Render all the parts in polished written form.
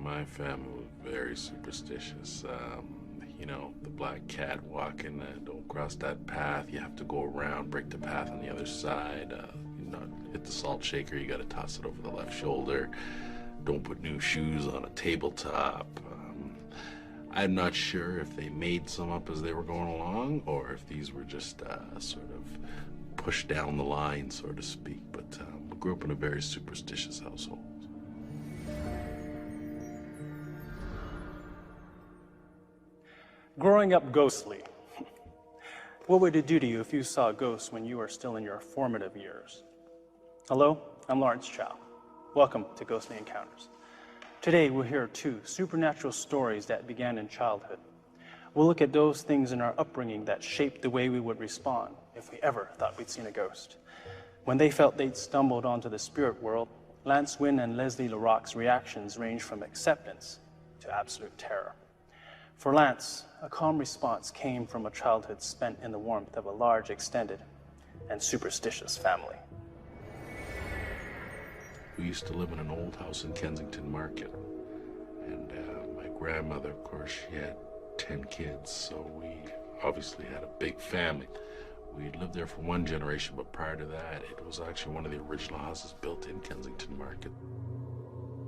My family was very superstitious. You know, the black cat walking, don't cross that path. You have to go around, break the path on the other side. You know, hit the salt shaker, you gotta toss it over the left shoulder. Don't put new shoes on a tabletop. I'm not sure if they made some up as they were going along or if these were just sort of pushed down the line, so to speak. But I grew up in a very superstitious household. Growing up ghostly. What would it do to you if you saw ghosts when you were still in your formative years? Hello, I'm Lawrence Chow. Welcome to Ghostly Encounters. Today we'll hear two supernatural stories that began in childhood. We'll look at those things in our upbringing that shaped the way we would respond if we ever thought we'd seen a ghost. When they felt they'd stumbled onto the spirit world, Lance Wynn and Leslie LaRocque's reactions ranged from acceptance to absolute terror. For Lance, a calm response came from a childhood spent in the warmth of a large, extended, and superstitious family. We used to live in an old house in Kensington Market. And my grandmother, of course, she had 10 kids, so we obviously had a big family. We lived there for one generation, but prior to that, it was actually one of the original houses built in Kensington Market.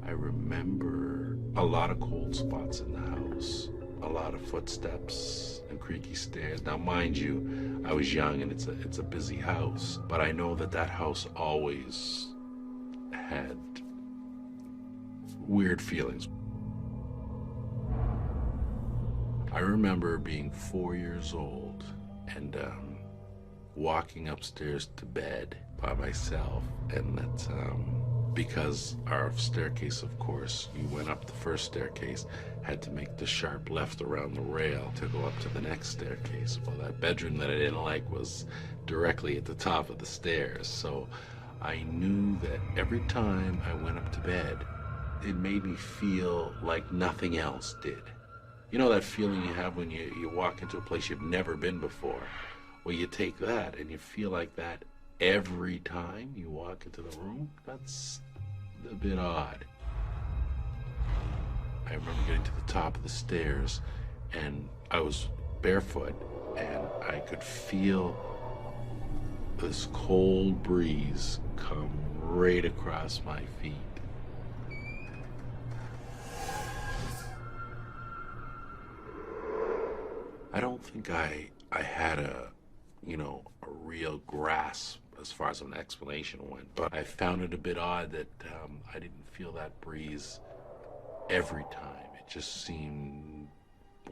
I remember a lot of cold spots in the house. A lot of footsteps and creaky stairs. Now, mind you, I was young and it's a busy house, but I know that house always had weird feelings. I remember being 4 years old and walking upstairs to bed by myself, and that because our staircase, of course, you went up the first staircase, had to make the sharp left around the rail to go up to the next staircase. Well, that bedroom that I didn't like was directly at the top of the stairs. So I knew that every time I went up to bed, it made me feel like nothing else did. You know that feeling you have when you walk into a place you've never been before? Well, you take that and you feel like that every time you walk into the room. That's a bit odd. I remember getting to the top of the stairs and I was barefoot and I could feel this cold breeze come right across my feet. I don't think I had a real grasp as far as an explanation went, but I found it a bit odd that I didn't feel that breeze every time. It just seemed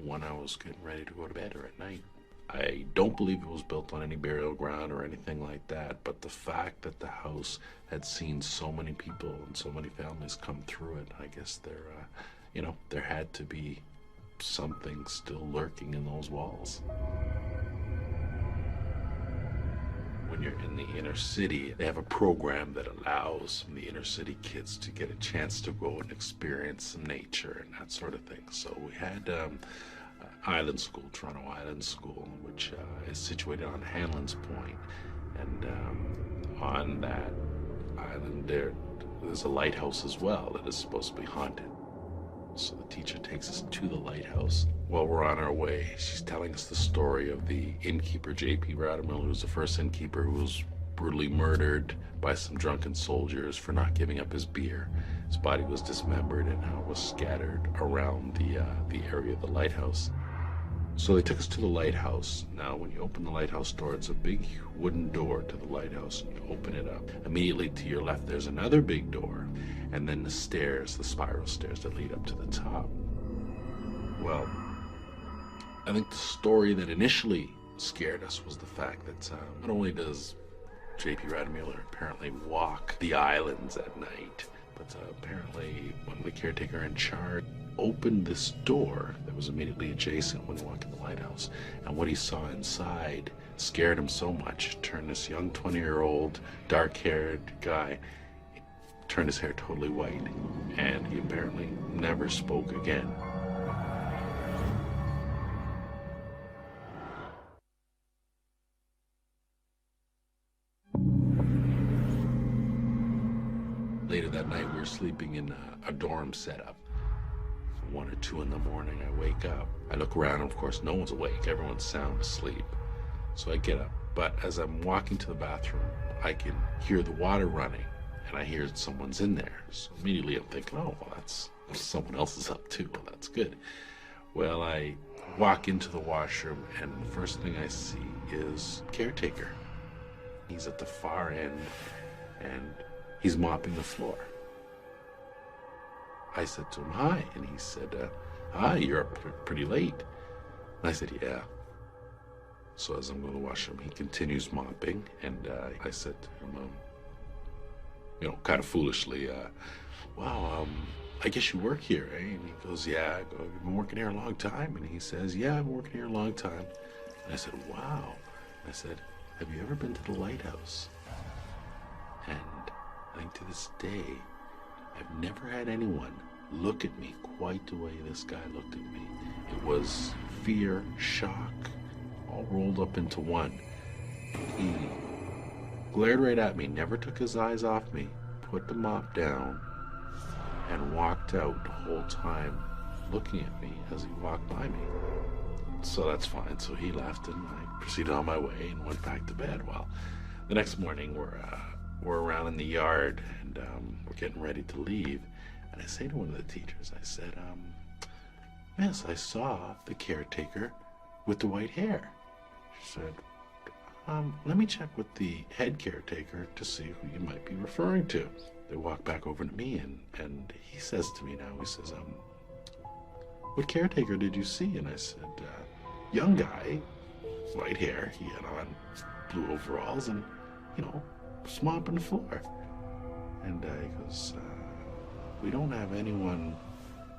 when I was getting ready to go to bed or at night. I don't believe it was built on any burial ground or anything like that, but the fact that the house had seen so many people and so many families come through it, I guess there had to be something still lurking in those walls. When you're in the inner city, they have a program that allows the inner city kids to get a chance to go and experience some nature and that sort of thing. So we had Island School, Toronto Island School, which is situated on Hanlon's Point. And on that island there's a lighthouse as well that is supposed to be haunted. So the teacher takes us to the lighthouse. While we're on our way, she's telling us the story of the innkeeper, J.P. Radimal, who was the first innkeeper who was brutally murdered by some drunken soldiers for not giving up his beer. His body was dismembered and was scattered around the area of the lighthouse. So they took us to the lighthouse. Now, when you open the lighthouse door, it's a big wooden door to the lighthouse, and you open it up. Immediately to your left, there's another big door, and then the stairs, the spiral stairs that lead up to the top. Well, I think the story that initially scared us was the fact that not only does J.P. Radmuller apparently walk the islands at night, but apparently one of the caretaker in charge opened this door that was immediately adjacent when walking the lighthouse, and what he saw inside scared him so much, turned this young 20-year-old dark-haired guy, turned his hair totally white, and he apparently never spoke again. Later that night, we were sleeping in a dorm setup. 1 or 2 in the morning, I wake up. I look around, and of course, no one's awake. Everyone's sound asleep. So I get up. But as I'm walking to the bathroom, I can hear the water running, and I hear someone's in there. So immediately I'm thinking, oh, well, that's someone else is up too. Well, that's good. Well, I walk into the washroom, and the first thing I see is caretaker. He's at the far end, and he's mopping the floor. I said to him, hi, and he said, hi, you're up pretty late. And I said, yeah. So as I'm going to the washroom, he continues mopping, and I said to him, kind of foolishly, wow, I guess you work here, eh? And he goes, yeah. I go, you've been working here a long time? And he says, yeah, I've been working here a long time. And I said, wow. And I said, have you ever been to the lighthouse? And I think to this day, I've never had anyone look at me quite the way this guy looked at me. It was fear, shock, all rolled up into one. He glared right at me, never took his eyes off me, put the mop down, and walked out the whole time looking at me as he walked by me. So that's fine. So he left, and I proceeded on my way and went back to bed. Well, the next morning we're around in the yard, and we're getting ready to leave. And I say to one of the teachers, I said, miss, I saw the caretaker with the white hair. She said, let me check with the head caretaker to see who you might be referring to. They walk back over to me, and he says to me now, he says, what caretaker did you see? And I said, young guy, white hair, he had on blue overalls, and, was mopping the floor. And he goes, we don't have anyone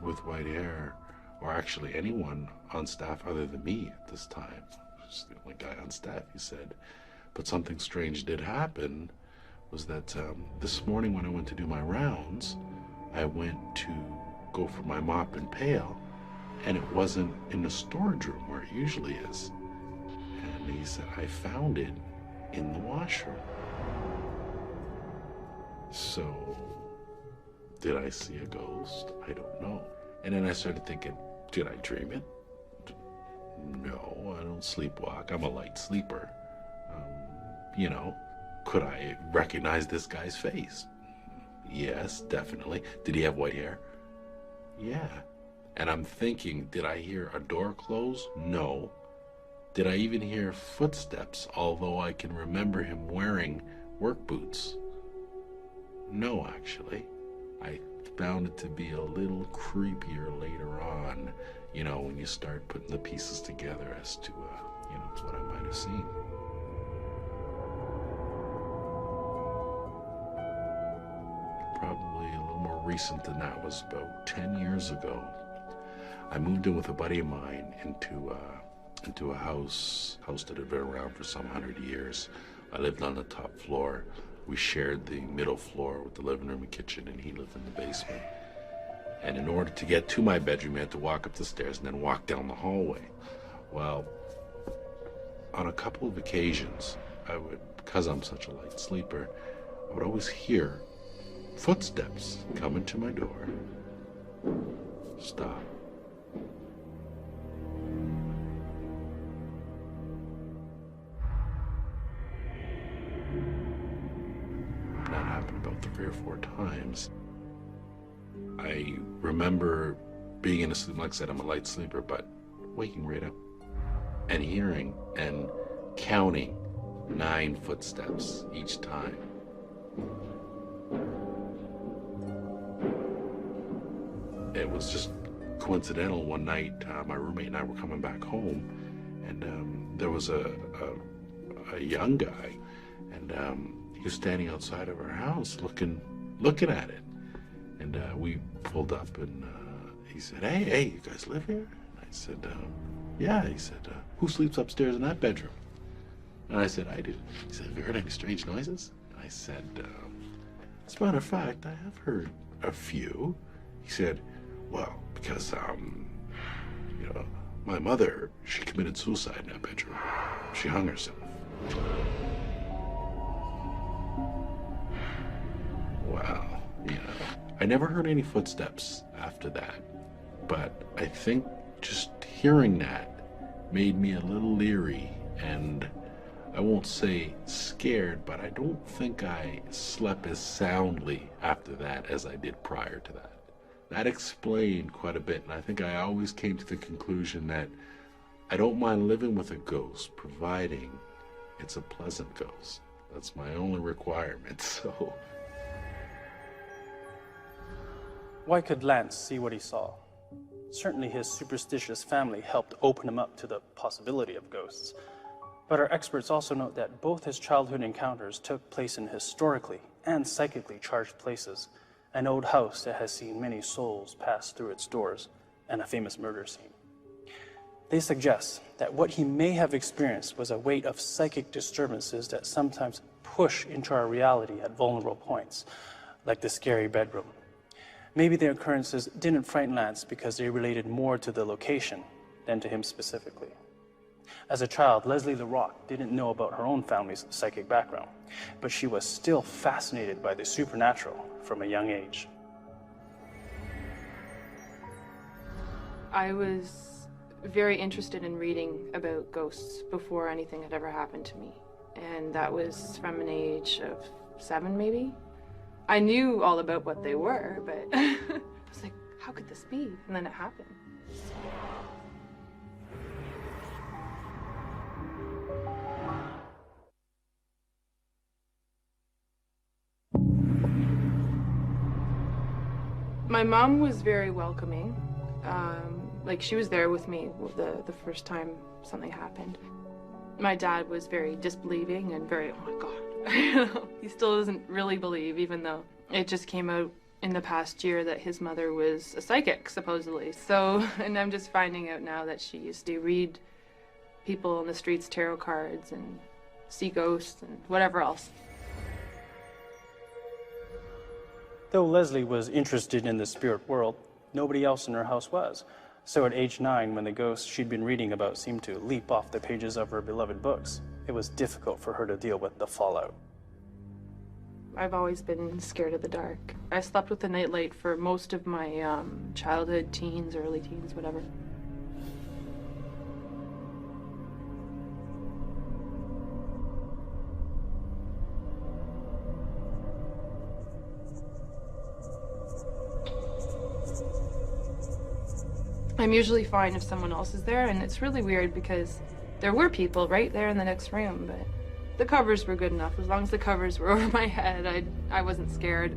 with white hair, or actually anyone on staff other than me at this time. I was the only guy on staff, he said. But something strange did happen, was that this morning when I went to do my rounds, I went to go for my mop and pail, and it wasn't in the storage room where it usually is. And he said, I found it in the washroom. So, did I see a ghost? I don't know. And then I started thinking, did I dream it? No, I don't sleepwalk. I'm a light sleeper. Could I recognize this guy's face? Yes, definitely. Did he have white hair? Yeah. And I'm thinking, did I hear a door close? No. Did I even hear footsteps, although I can remember him wearing work boots? No, actually. I found it to be a little creepier later on, when you start putting the pieces together as to, what I might have seen. Probably a little more recent than that, was about 10 years ago. I moved in with a buddy of mine into a house that had been around for some 100 years. I lived on the top floor. We shared the middle floor with the living room and kitchen, and he lived in the basement. And in order to get to my bedroom, you had to walk up the stairs and then walk down the hallway. Well, on a couple of occasions, because I'm such a light sleeper, I would always hear footsteps coming to my door. Stop. That happened about 3 or 4 times. I remember being in a sleep, like I said, I'm a light sleeper, but waking right up and hearing and counting 9 footsteps each time. It was just coincidental. One night, my roommate and I were coming back home, and there was a young guy, and he was standing outside of our house looking at it. And we pulled up, and he said, hey, you guys live here? And I said, yeah. He said, who sleeps upstairs in that bedroom? And I said, I do. He said, have you heard any strange noises? And I said, as a matter of fact, I have heard a few. He said, well, because, my mother, she committed suicide in that bedroom. She hung herself. Wow, I never heard any footsteps after that. But I think just hearing that made me a little leery, and I won't say scared, but I don't think I slept as soundly after that as I did prior to that. That explained quite a bit, and I think I always came to the conclusion that I don't mind living with a ghost, providing it's a pleasant ghost. That's my only requirement, so. Why could Lance see what he saw? Certainly his superstitious family helped open him up to the possibility of ghosts. But our experts also note that both his childhood encounters took place in historically and psychically charged places, an old house that has seen many souls pass through its doors, and a famous murder scene. They suggest that what he may have experienced was a weight of psychic disturbances that sometimes push into our reality at vulnerable points, like the scary bedroom. Maybe the occurrences didn't frighten Lance because they related more to the location than to him specifically. As a child, Leslie LaRock didn't know about her own family's psychic background, but she was still fascinated by the supernatural from a young age. I was very interested in reading about ghosts before anything had ever happened to me. And that was from an age of 7, maybe. I knew all about what they were, but I was like, how could this be? And then it happened. My mom was very welcoming. Like, she was there with me the first time something happened. My dad was very disbelieving and very, oh my God. He still doesn't really believe, even though it just came out in the past year that his mother was a psychic, supposedly. So, and I'm just finding out now that she used to read people on the streets tarot cards and see ghosts and whatever else. Though Leslie was interested in the spirit world, nobody else in her house was. So at age 9, when the ghosts she'd been reading about seemed to leap off the pages of her beloved books, it was difficult for her to deal with the fallout. I've always been scared of the dark. I slept with a nightlight for most of my childhood, teens, early teens, whatever. I'm usually fine if someone else is there, and it's really weird because there were people right there in the next room, but the covers were good enough. As long as the covers were over my head, I wasn't scared.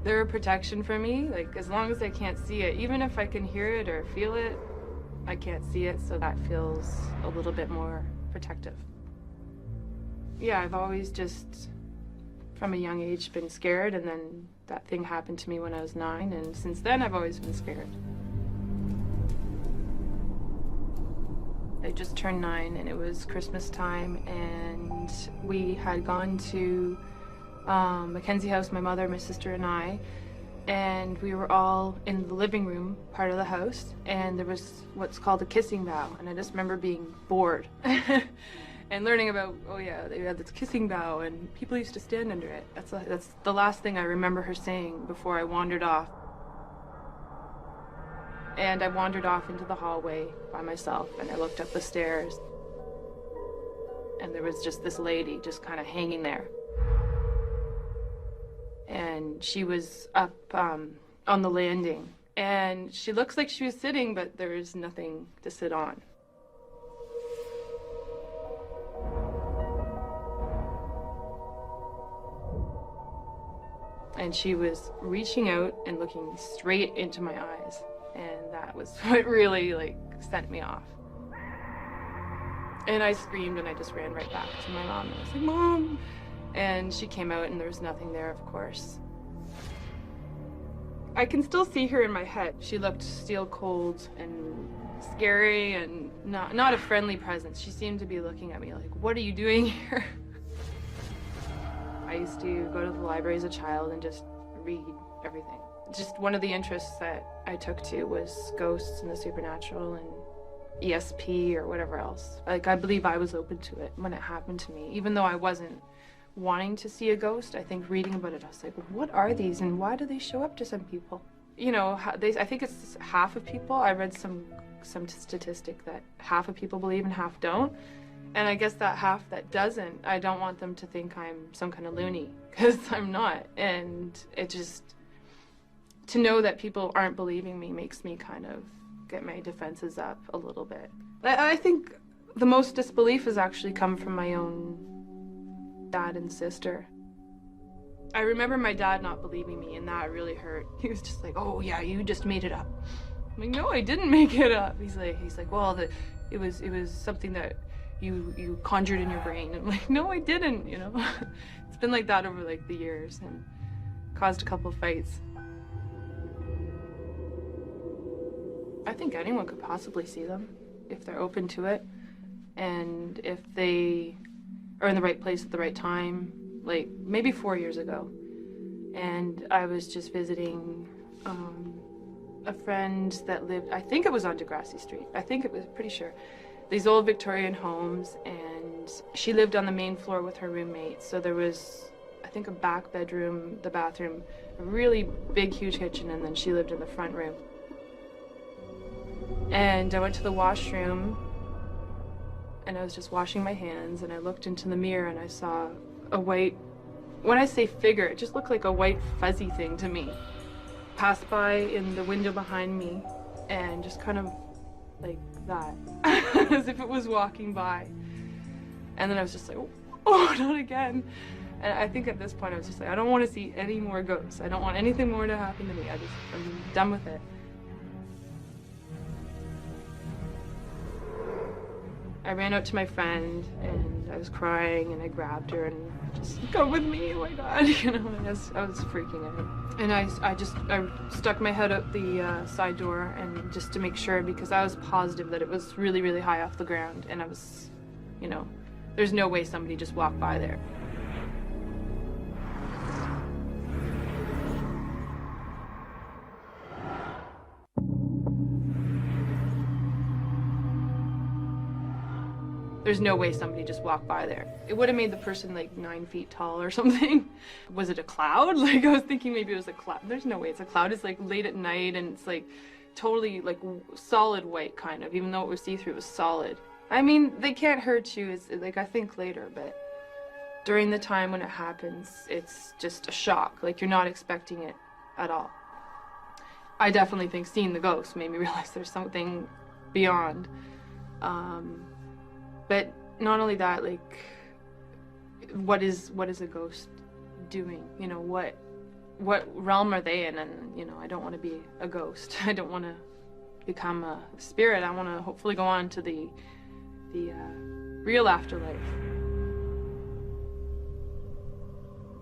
They're a protection for me, like, as long as I can't see it. Even if I can hear it or feel it, I can't see it, so that feels a little bit more protective. Yeah, I've always just, from a young age, been scared, and then that thing happened to me when I was 9, and since then I've always been scared. I just turned 9 and it was Christmas time, and we had gone to Mackenzie House, my mother, my sister, and I, and we were all in the living room part of the house, and there was what's called a kissing bough, and I just remember being bored and learning about, oh yeah, they had this kissing bough and people used to stand under it. That's the last thing I remember her saying before I wandered off. And I wandered off into the hallway by myself, and I looked up the stairs, and there was just this lady just kind of hanging there. And she was up on the landing, and she looks like she was sitting, but there's nothing to sit on. And she was reaching out and looking straight into my eyes. And that was what really, like, sent me off. And I screamed and I just ran right back to my mom. And I was like, Mom! And she came out and there was nothing there, of course. I can still see her in my head. She looked steel cold and scary and not a friendly presence. She seemed to be looking at me like, what are you doing here? I used to go to the library as a child and just read everything. Just one of the interests that I took to was ghosts and the supernatural and ESP or whatever else. Like, I believe I was open to it when it happened to me. Even though I wasn't wanting to see a ghost, I think reading about it, I was like, what are these and why do they show up to some people? you know, I think it's half of people. I read some statistic that half of people believe and half don't. And I guess that half that doesn't, I don't want them to think I'm some kind of loony, because I'm not. And it just, to know that people aren't believing me makes me kind of get my defenses up a little bit. I think the most disbelief has actually come from my own dad and sister. I remember my dad not believing me, and that really hurt. He was just like, "Oh yeah, you just made it up." I'm like, "No, I didn't make it up." He's like, "Well, it was something that you conjured in your brain." And I'm like, "No, I didn't." You know, it's been like that over like the years, and caused a couple of fights. I think anyone could possibly see them if they're open to it, and if they are in the right place at the right time. Like maybe 4 years ago, and I was just visiting a friend that lived, I think it was on Degrassi Street. I think it was, pretty sure. These old Victorian homes, and she lived on the main floor with her roommate. So there was, I think, a back bedroom, the bathroom, a really big, huge kitchen, and then she lived in the front room. And I went to the washroom, and I was just washing my hands, and I looked into the mirror, and I saw a white, when I say figure, it just looked like a white fuzzy thing to me. Passed by in the window behind me, and just kind of like that, as if it was walking by. And then I was just like, oh, not again. And I think at this point I was just like, I don't want to see any more ghosts. I don't want anything more to happen to me. I'm done with it. I ran out to my friend, and I was crying, and I grabbed her and just, "Come with me, oh my God," you know, and I was freaking out. And I stuck my head out the side door, and just to make sure, because I was positive that it was really, really high off the ground, and I was, you know, there's no way somebody just walked by there. There's no way somebody just walked by there. It would have made the person like 9 feet tall or something. Was it a cloud? Like, I was thinking maybe it was a cloud. There's no way it's a cloud. It's like late at night, and it's like totally like solid white kind of, even though it was see-through, it was solid. I mean, they can't hurt you, is like, I think later, but during the time when it happens, it's just a shock. Like, you're not expecting it at all. I definitely think seeing the ghost made me realize there's something beyond. But not only that, like, what is a ghost doing? You know, what realm are they in? And, you know, I don't want to be a ghost. I don't want to become a spirit. I want to hopefully go on to the real afterlife.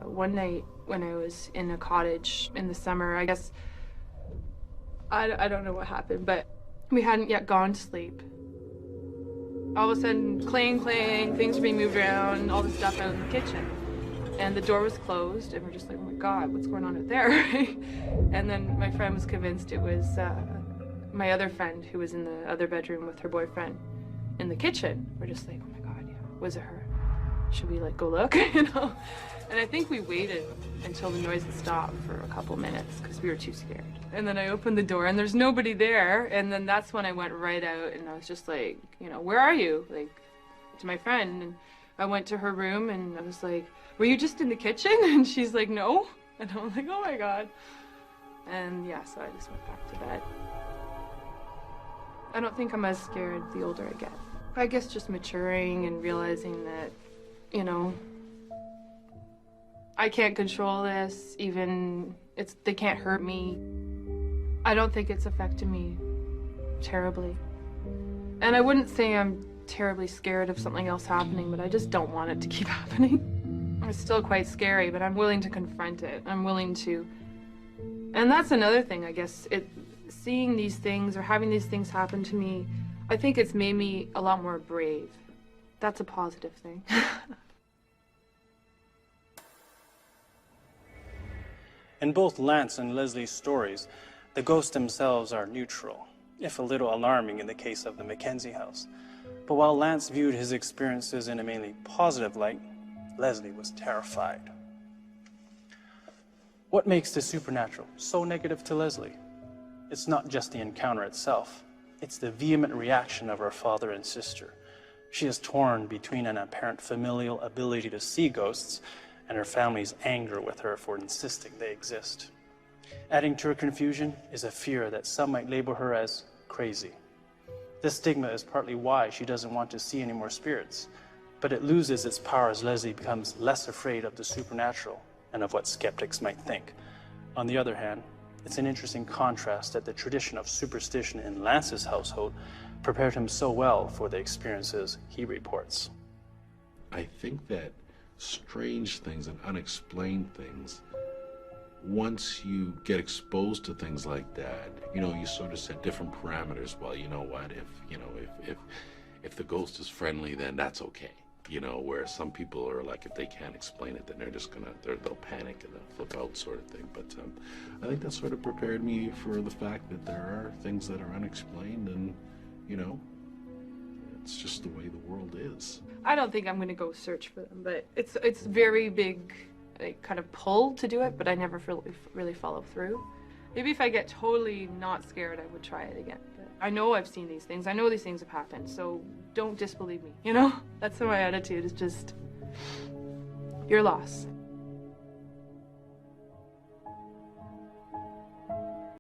One night when I was in a cottage in the summer, I guess, I don't know what happened, but we hadn't yet gone to sleep. All of a sudden, clang, clang, things were being moved around, all this stuff out in the kitchen. And the door was closed, and we're just like, oh my God, what's going on out there? And then my friend was convinced it was my other friend who was in the other bedroom with her boyfriend in the kitchen. We're just like, oh my God, yeah, was it her? Should we like go look, you know? And I think we waited until the noise had stopped for a couple minutes because we were too scared. And then I opened the door and there's nobody there. And then that's when I went right out and I was just like, you know, where are you? Like, to my friend. And I went to her room and I was like, were you just in the kitchen? And she's like, no. And I was like, oh my God. And yeah, so I just went back to bed. I don't think I'm as scared the older I get. I guess just maturing and realizing that, you know, I can't control this, even they can't hurt me. I don't think it's affected me terribly. And I wouldn't say I'm terribly scared of something else happening, but I just don't want it to keep happening. It's still quite scary, but I'm willing to confront it. I'm willing to. And that's another thing, I guess, seeing these things or having these things happen to me, I think it's made me a lot more brave. That's a positive thing. In both Lance and Leslie's stories, the ghosts themselves are neutral, if a little alarming in the case of the Mackenzie house. But while Lance viewed his experiences in a mainly positive light, Leslie was terrified. What makes the supernatural so negative to Leslie? It's not just the encounter itself. It's the vehement reaction of her father and sister. She is torn between an apparent familial ability to see ghosts and her family's anger with her for insisting they exist. Adding to her confusion is a fear that some might label her as crazy. This stigma is partly why she doesn't want to see any more spirits, but it loses its power as Leslie becomes less afraid of the supernatural and of what skeptics might think. On the other hand, it's an interesting contrast that the tradition of superstition in Lance's household prepared him so well for the experiences he reports. I think that strange things and unexplained things, once you get exposed to things like that, you sort of set different parameters. Well, you know what, if the ghost is friendly, then that's okay. Where some people are like, if they can't explain it, then they're just they'll panic and they'll flip out, sort of thing. But I think that sort of prepared me for the fact that there are things that are unexplained, and it's just the way the world is. I don't think I'm going to go search for them, but it's very big, kind of pull to do it, but I never really follow through. Maybe if I get totally not scared, I would try it again. But I know I've seen these things. I know these things have happened, so don't disbelieve me, That's my attitude. It's just your loss.